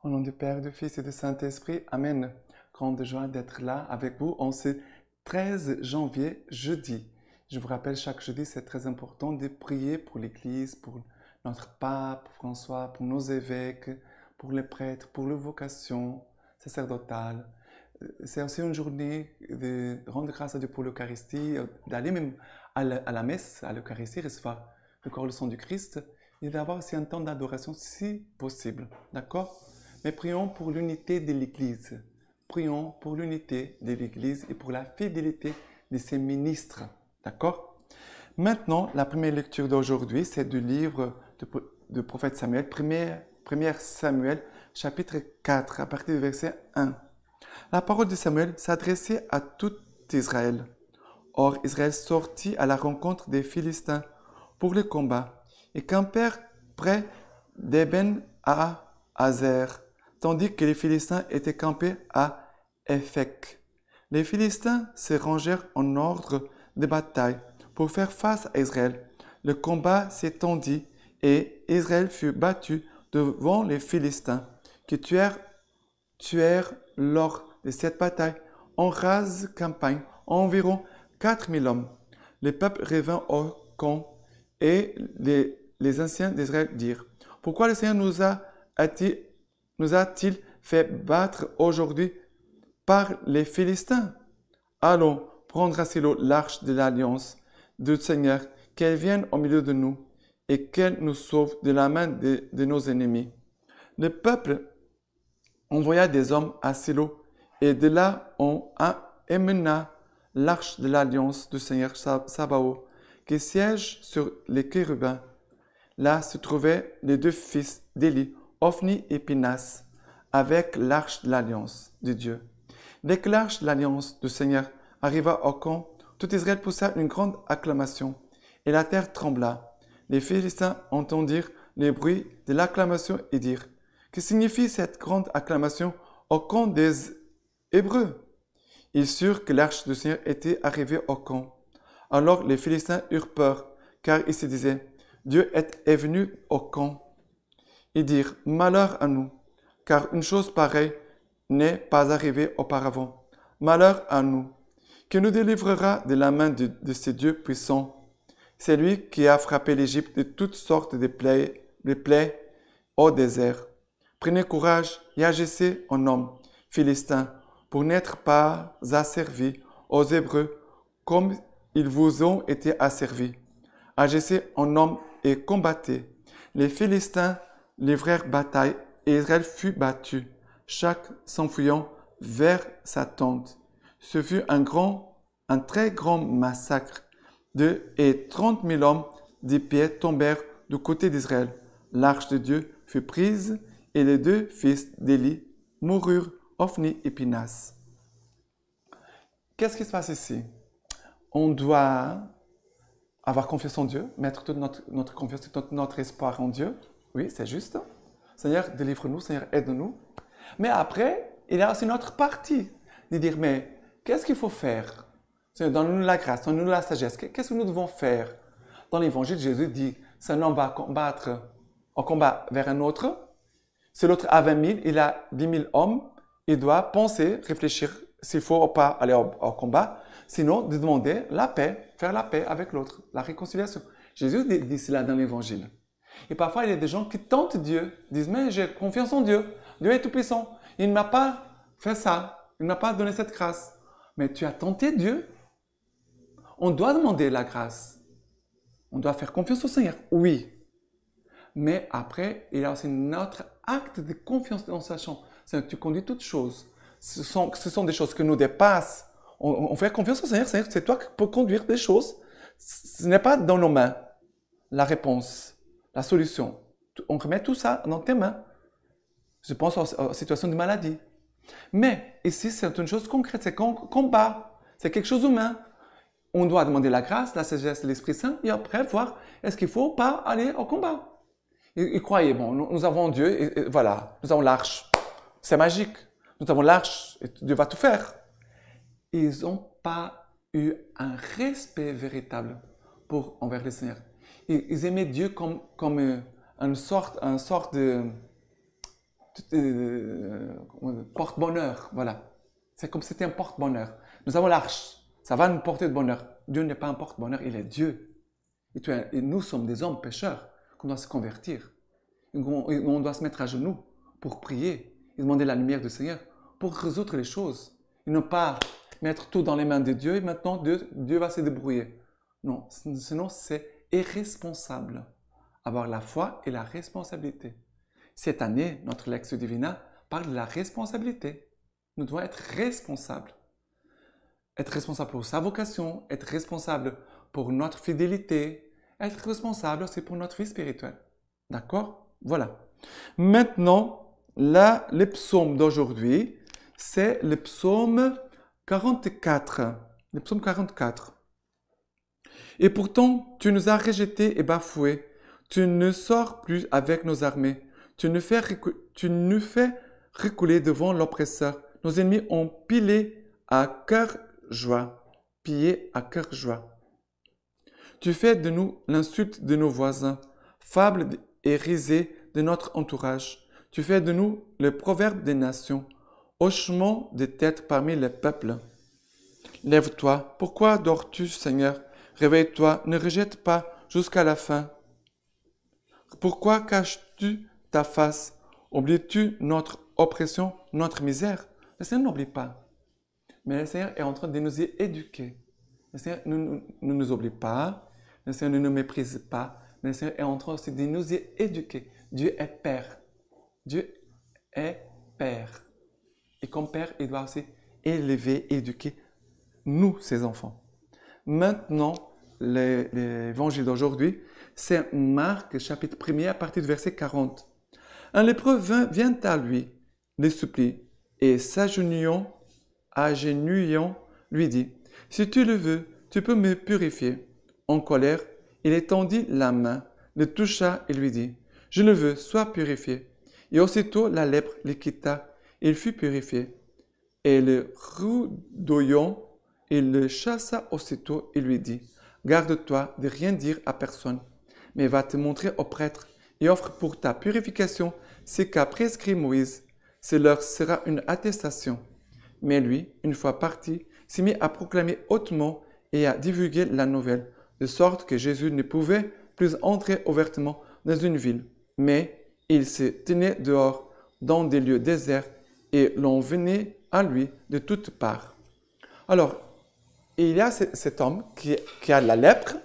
Au nom du Père, du Fils et du Saint-Esprit, Amen. Grande joie d'être là avec vous en ce 13 janvier, jeudi. Je vous rappelle, chaque jeudi, c'est très important de prier pour l'Église, pour notre pape François, pour nos évêques, pour les prêtres, pour les vocations sacerdotales. C'est aussi une journée de rendre grâce à Dieu pour l'Eucharistie, d'aller même à la messe, à l'Eucharistie, recevoir le corps et le sang du Christ, et d'avoir aussi un temps d'adoration si possible. D'accord? Mais prions pour l'unité de l'Église. Prions pour l'unité de l'Église et pour la fidélité de ses ministres. D'accord? Maintenant, la première lecture d'aujourd'hui, c'est du livre du prophète Samuel, 1 Samuel, chapitre 4, à partir du verset 1. La parole de Samuel s'adressait à tout Israël. Or, Israël sortit à la rencontre des Philistins pour le combat et campèrent près d'Eben à Hazer, tandis que les Philistins étaient campés à Éphek. Les Philistins se rangèrent en ordre de bataille pour faire face à Israël. Le combat s'étendit et Israël fut battu devant les Philistins, qui tuèrent lors de cette bataille en rase campagne environ 4000 hommes. Le peuple revint au camp et les anciens d'Israël dirent: Pourquoi le Seigneur nous a-t-il fait battre aujourd'hui par les Philistins? Allons prendre à Silo l'arche de l'alliance du Seigneur, qu'elle vienne au milieu de nous et qu'elle nous sauve de la main de nos ennemis. Le peuple envoya des hommes à Silo et de là on amena l'arche de l'alliance du Seigneur Sabaoth qui siège sur les chérubins. Là se trouvaient les deux fils d'Élie, Ophni et Pinas, avec l'arche de l'alliance de Dieu. Dès que l'arche de l'alliance du Seigneur arriva au camp, tout Israël poussa une grande acclamation, et la terre trembla. Les Philistins entendirent le bruit de l'acclamation et dirent: Que signifie cette grande acclamation au camp des Hébreux? Ils surent que l'arche du Seigneur était arrivée au camp. Alors les Philistins eurent peur, car ils se disaient: Dieu est venu au camp. Ils dirent: Malheur à nous, car une chose pareille n'est pas arrivée auparavant. Malheur à nous, qui nous délivrera de la main de ces dieux puissants. C'est lui qui a frappé l'Égypte de toutes sortes de plaies au désert. Prenez courage et agissez en homme, Philistins, pour n'être pas asservis aux Hébreux comme ils vous ont été asservis. Agissez en homme et combattez. Les Philistins livrèrent bataille et Israël fut battu, chaque s'enfuyant vers sa tente. Ce fut un très grand massacre et 30 000 hommes de pied tombèrent du côté d'Israël. L'arche de Dieu fut prise et les deux fils d'Élie moururent, Ophni et Pinas. Qu'est-ce qui se passe ici? On doit avoir confiance en Dieu, mettre toute notre confiance, tout notre espoir en Dieu. Oui, c'est juste. Seigneur, délivre-nous, Seigneur, aide-nous. Mais après, il y a aussi notre partie de dire: mais qu'est-ce qu'il faut faire? Seigneur, donne-nous la grâce, donne-nous la sagesse. Qu'est-ce que nous devons faire? Dans l'Évangile, Jésus dit: si un homme va combattre au combat vers un autre, si l'autre a 20 000, il a 10 000 hommes, il doit penser, réfléchir s'il faut ou pas aller au combat, sinon de demander la paix, faire la paix avec l'autre, la réconciliation. Jésus dit cela dans l'Évangile. Et parfois, il y a des gens qui tentent Dieu, disent: mais j'ai confiance en Dieu, Dieu est tout-puissant, il ne m'a pas fait ça, il ne m'a pas donné cette grâce. Mais tu as tenté Dieu? On doit demander la grâce. On doit faire confiance au Seigneur, oui. Mais après, il y a aussi notre acte de confiance en sachant: Seigneur, tu conduis toutes choses. Ce sont des choses qui nous dépassent. On fait confiance au Seigneur. Seigneur, c'est toi qui peux conduire des choses. Ce n'est pas dans nos mains la réponse, la solution. On remet tout ça dans tes mains. Je pense aux situations de maladie. Mais ici, c'est une chose concrète, c'est combat. C'est quelque chose d'humain. On doit demander la grâce, la sagesse de l'Esprit Saint et après voir est-ce qu'il ne faut pas aller au combat. Et croyez, bon, nous avons Dieu et voilà, nous avons l'arche. C'est magique. Nous avons l'arche et Dieu va tout faire. Ils n'ont pas eu un respect véritable envers le Seigneur. Ils aimaient Dieu comme une sorte de porte-bonheur, voilà. C'est comme si c'était un porte-bonheur. Nous avons l'arche, ça va nous porter de bonheur. Dieu n'est pas un porte-bonheur, il est Dieu. Et nous sommes des hommes pécheurs qu'on doit se convertir. On doit se mettre à genoux pour prier et demander la lumière du Seigneur pour résoudre les choses. Et ne pas mettre tout dans les mains de Dieu et maintenant Dieu va se débrouiller. Non, sinon c'est irresponsable. Avoir la foi et la responsabilité. Cette année, notre Lectio Divina parle de la responsabilité. Nous devons être responsables. Être responsable pour sa vocation, être responsable pour notre fidélité, être responsable aussi pour notre vie spirituelle. D'accord? Voilà. Maintenant, là, le psaume d'aujourd'hui, c'est le psaume 44. Le psaume 44. Et pourtant, tu nous as rejetés et bafoués. Tu ne sors plus avec nos armées. Tu nous fais reculer devant l'oppresseur. Nos ennemis ont pillé à cœur joie. Pillé à cœur joie. Tu fais de nous l'insulte de nos voisins, fable et risée de notre entourage. Tu fais de nous le proverbe des nations, hochement de tête parmi les peuples. Lève-toi, pourquoi dors-tu, Seigneur? Réveille-toi, ne rejette pas jusqu'à la fin. Pourquoi caches-tu ta face? Oublies-tu notre oppression, notre misère? Le Seigneur n'oublie pas. Mais le Seigneur est en train de nous y éduquer. Le Seigneur ne nous oublie pas. Le Seigneur ne nous méprise pas. Mais le Seigneur est en train aussi de nous y éduquer. Dieu est Père. Dieu est Père. Et comme Père, il doit aussi élever, éduquer nous, ses enfants. Maintenant, l'évangile d'aujourd'hui, c'est Marc, chapitre 1er, à partir du verset 40. Un lépreux vient à lui, les supplie, et s'agenouillant, lui dit, « Si tu le veux, tu peux me purifier. » En colère, il étendit la main, le toucha et lui dit, « Je le veux, sois purifié. » Et aussitôt la lèpre le quitta, il fut purifié. Et le rudoyant, il le chassa aussitôt et lui dit, « Garde-toi de rien dire à personne, mais va te montrer au prêtre et offre pour ta purification ce qu'a prescrit Moïse. Cela sera une attestation. » Mais lui, une fois parti, s'est mis à proclamer hautement et à divulguer la nouvelle, de sorte que Jésus ne pouvait plus entrer ouvertement dans une ville, mais il se tenait dehors dans des lieux déserts et l'on venait à lui de toutes parts. Alors, il y a cet homme qui a la lèpre.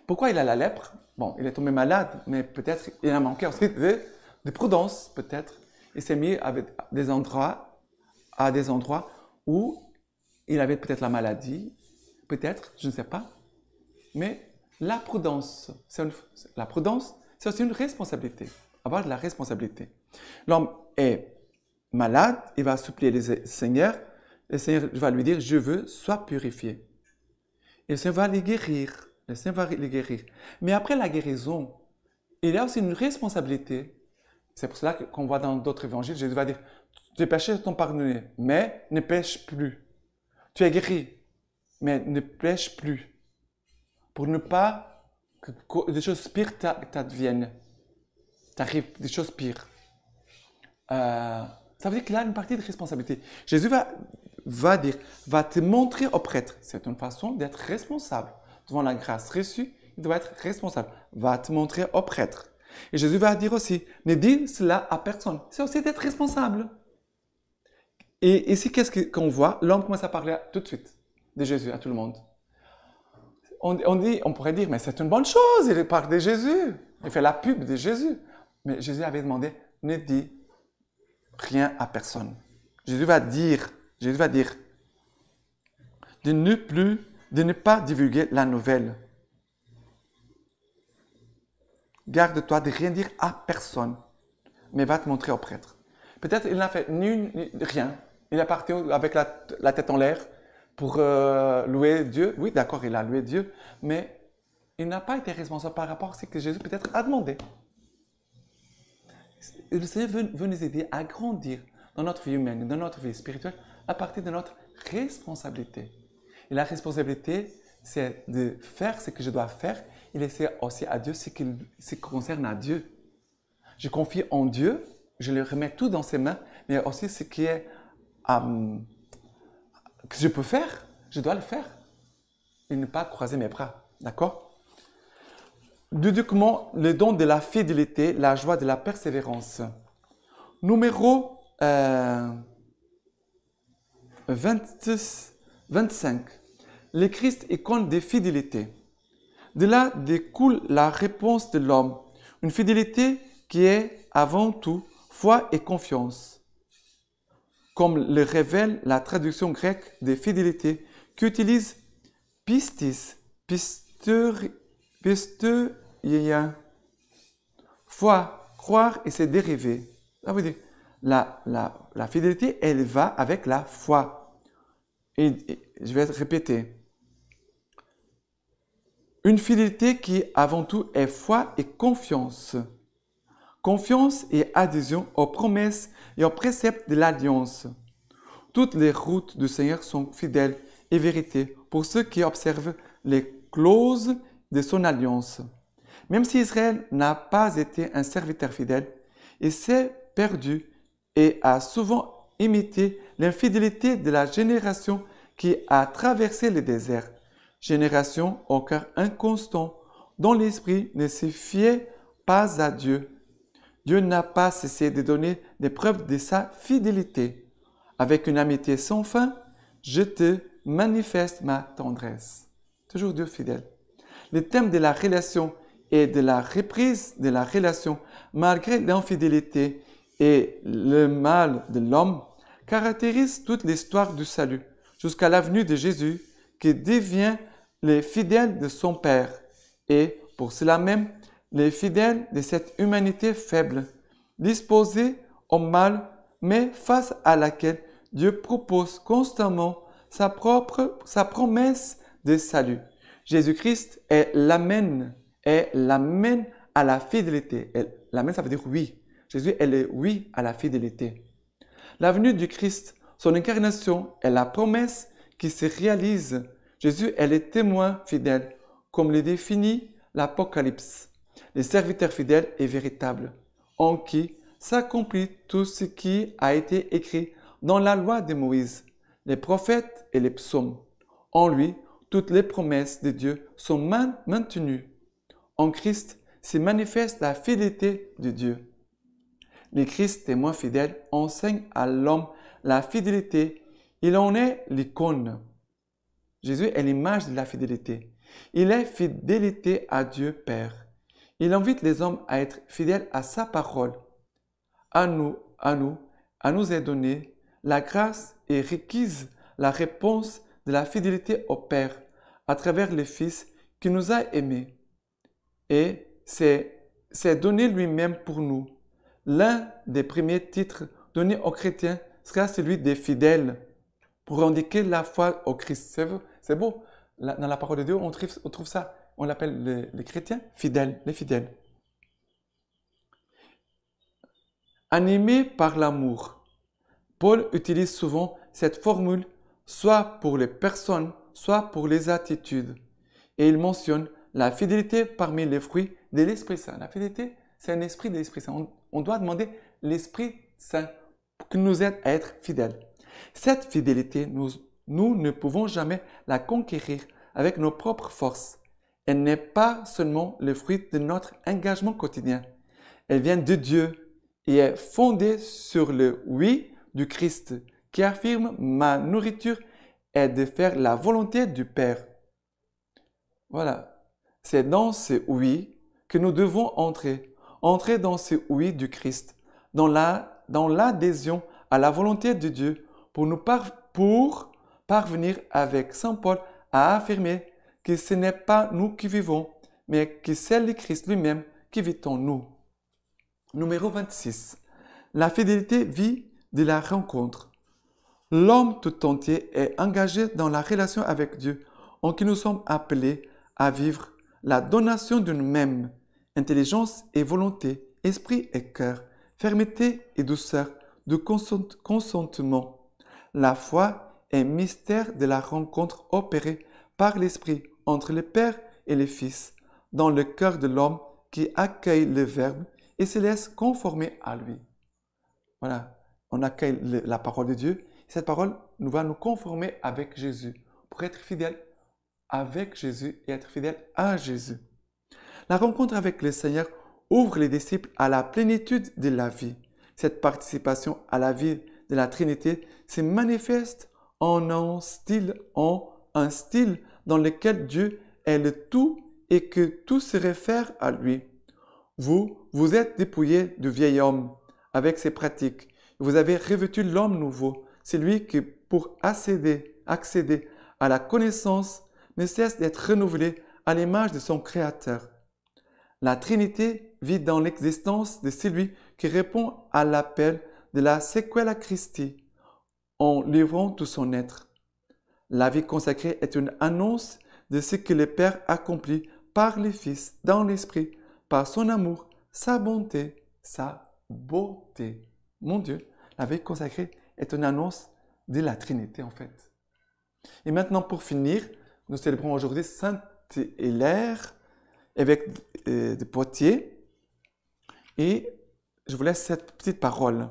Pourquoi il a la lèpre? Bon, il est tombé malade, mais peut-être il a manqué aussi de prudence, peut-être. Il s'est mis à des endroits où il avait peut-être la maladie, peut-être, je ne sais pas. Mais la prudence, c'est aussi une responsabilité. Avoir de la responsabilité. L'homme est malade, il va supplier le Seigneur va lui dire, je veux, sois purifié. Et le Seigneur va les guérir. Le Seigneur va les guérir. Mais après la guérison, il y a aussi une responsabilité. C'est pour cela qu'on voit dans d'autres évangiles, Jésus va dire, tes péchés sont pardonnés, mais ne pêche plus. Tu es guéri, mais ne pêche plus. Pour ne pas que des choses pires t'adviennent. T'arrives des choses pires. Ça veut dire qu'il a une partie de responsabilité. Jésus va dire, va te montrer au prêtre. C'est une façon d'être responsable. Devant la grâce reçue, il doit être responsable. Va te montrer au prêtre. Et Jésus va dire aussi, ne dis cela à personne. C'est aussi d'être responsable. Et ici, qu'est-ce qu'on voit? L'homme commence à parler tout de suite de Jésus à tout le monde. On pourrait dire, mais c'est une bonne chose, il parle de Jésus. Il fait la pub de Jésus. Mais Jésus avait demandé, ne dis rien à personne. Jésus va dire de ne pas divulguer la nouvelle. Garde-toi de rien dire à personne, mais va te montrer au prêtre. Peut-être il n'a fait ni rien. Il est parti avec la tête en l'air pour louer Dieu. Oui, d'accord, il a loué Dieu, mais il n'a pas été responsable par rapport à ce que Jésus peut-être a demandé. Le Seigneur veut nous aider à grandir dans notre vie humaine, dans notre vie spirituelle, à partir de notre responsabilité. Et la responsabilité, c'est de faire ce que je dois faire et laisser aussi à Dieu ce qui concerne à Dieu. Je confie en Dieu je le remets tout dans ses mains, mais aussi ce qui est que je peux faire, je dois le faire et ne pas croiser mes bras. D'accord? Deuxièmement, le don de la fidélité, la joie de la persévérance. Numéro 25. Le Christ icône de fidélité. De là découle la réponse de l'homme, une fidélité qui est avant tout foi et confiance. Comme le révèle la traduction grecque de fidélité qui utilise pistis, pisteia, foi, croire et ses dérivés. Ça veut dire la fidélité, elle va avec la foi. Et je vais répéter. Une fidélité qui avant tout est foi et confiance. Confiance et adhésion aux promesses et aux préceptes de l'alliance. Toutes les routes du Seigneur sont fidèles et vérités pour ceux qui observent les clauses de son alliance. Même si Israël n'a pas été un serviteur fidèle, il s'est perdu et a souvent imité l'infidélité de la génération qui a traversé le désert. Génération au cœur inconstant, dont l'esprit ne se fiait pas à Dieu. Dieu n'a pas cessé de donner des preuves de sa fidélité. Avec une amitié sans fin, je te manifeste ma tendresse. Toujours Dieu fidèle. Le thème de la relation et de la reprise de la relation, malgré l'infidélité et le mal de l'homme, caractérise toute l'histoire du salut, jusqu'à la venue de Jésus, qui devient les fidèles de son Père, et pour cela même, les fidèles de cette humanité faible, disposée au mal, mais face à laquelle Dieu propose constamment sa promesse de salut. Jésus-Christ l'amène à la fidélité. L'amène, ça veut dire oui. Jésus, elle est oui à la fidélité. La venue du Christ, son incarnation est la promesse qui se réalise. Jésus est le témoin fidèle, comme le définit l'Apocalypse. Le serviteur fidèle est véritable, en qui s'accomplit tout ce qui a été écrit dans la loi de Moïse, les prophètes et les psaumes. En lui, toutes les promesses de Dieu sont maintenues. En Christ se manifeste la fidélité de Dieu. Le Christ, témoin fidèle, enseigne à l'homme la fidélité. Il en est l'icône. Jésus est l'image de la fidélité. Il est fidélité à Dieu Père. Il invite les hommes à être fidèles à sa parole. À nous est donnée la grâce et requise la réponse de la fidélité au Père à travers le Fils qui nous a aimés. Et c'est donné lui-même pour nous. L'un des premiers titres donnés aux chrétiens sera celui des fidèles pour indiquer la foi au Christ. C'est beau. Dans la parole de Dieu, on trouve ça. On l'appelle les chrétiens fidèles, les fidèles. Animés par l'amour. Paul utilise souvent cette formule soit pour les personnes, soit pour les attitudes. Et il mentionne la fidélité parmi les fruits de l'Esprit Saint. La fidélité, c'est un esprit de l'Esprit Saint. On doit demander l'Esprit Saint qui nous aide à être fidèles. Cette fidélité, nous ne pouvons jamais la conquérir avec nos propres forces. Elle n'est pas seulement le fruit de notre engagement quotidien. Elle vient de Dieu et est fondée sur le oui du Christ qui affirme « Ma nourriture est de faire la volonté du Père ». Voilà. C'est dans ce oui que nous devons entrer dans ce oui du Christ, dans l'adhésion à la volonté de Dieu pour parvenir avec Saint Paul à affirmer que ce n'est pas nous qui vivons, mais que c'est le Christ lui-même qui vit en nous. Numéro 26. La fidélité vit de la rencontre. L'homme tout entier est engagé dans la relation avec Dieu, en qui nous sommes appelés à vivre la donation d'une même intelligence et volonté, esprit et cœur, fermeté et douceur, de consentement. La foi est mystère de la rencontre opérée par l'Esprit entre le Père et le Fils, dans le cœur de l'homme qui accueille le Verbe et se laisse conformer à lui. Voilà, on accueille la parole de Dieu. Cette parole nous va nous conformer avec Jésus pour être fidèle avec Jésus et être fidèle à Jésus. La rencontre avec le Seigneur ouvre les disciples à la plénitude de la vie. Cette participation à la vie de la Trinité se manifeste en un style dans lequel Dieu est le tout et que tout se réfère à lui. Vous êtes dépouillé du vieil homme avec ses pratiques. Vous avez revêtu l'homme nouveau, celui qui, pour accéder à la connaissance, ne cesse d'être renouvelé à l'image de son Créateur. La Trinité vit dans l'existence de celui qui répond à l'appel de la Sequela Christi en livrant tout son être. La vie consacrée est une annonce de ce que le Père accomplit par le Fils dans l'Esprit, par son amour, sa bonté, sa beauté. Mon Dieu, la vie consacrée est une annonce de la Trinité en fait. Et maintenant pour finir, nous célébrons aujourd'hui Sainte Hilaire, évêque de Poitiers. Et je vous laisse cette petite parole.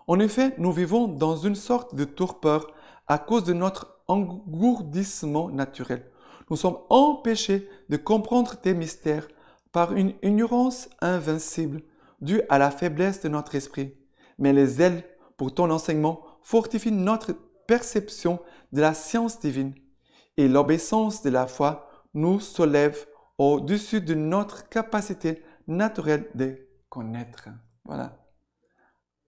En effet, nous vivons dans une sorte de torpeur à cause de notre engourdissement naturel. Nous sommes empêchés de comprendre tes mystères par une ignorance invincible due à la faiblesse de notre esprit. Mais les zèles pour ton enseignement fortifient notre perception de la science divine et l'obéissance de la foi nous soulève au-dessus de notre capacité naturelle de connaître. Voilà.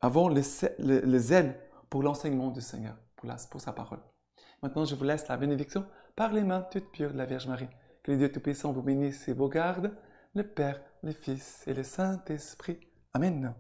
Avons le zèle pour l'enseignement du Seigneur, pour sa parole. Maintenant, je vous laisse la bénédiction par les mains toutes pures de la Vierge Marie. Que le Dieu Tout-Puissant vous bénisse et vous garde, le Père, le Fils et le Saint-Esprit. Amen.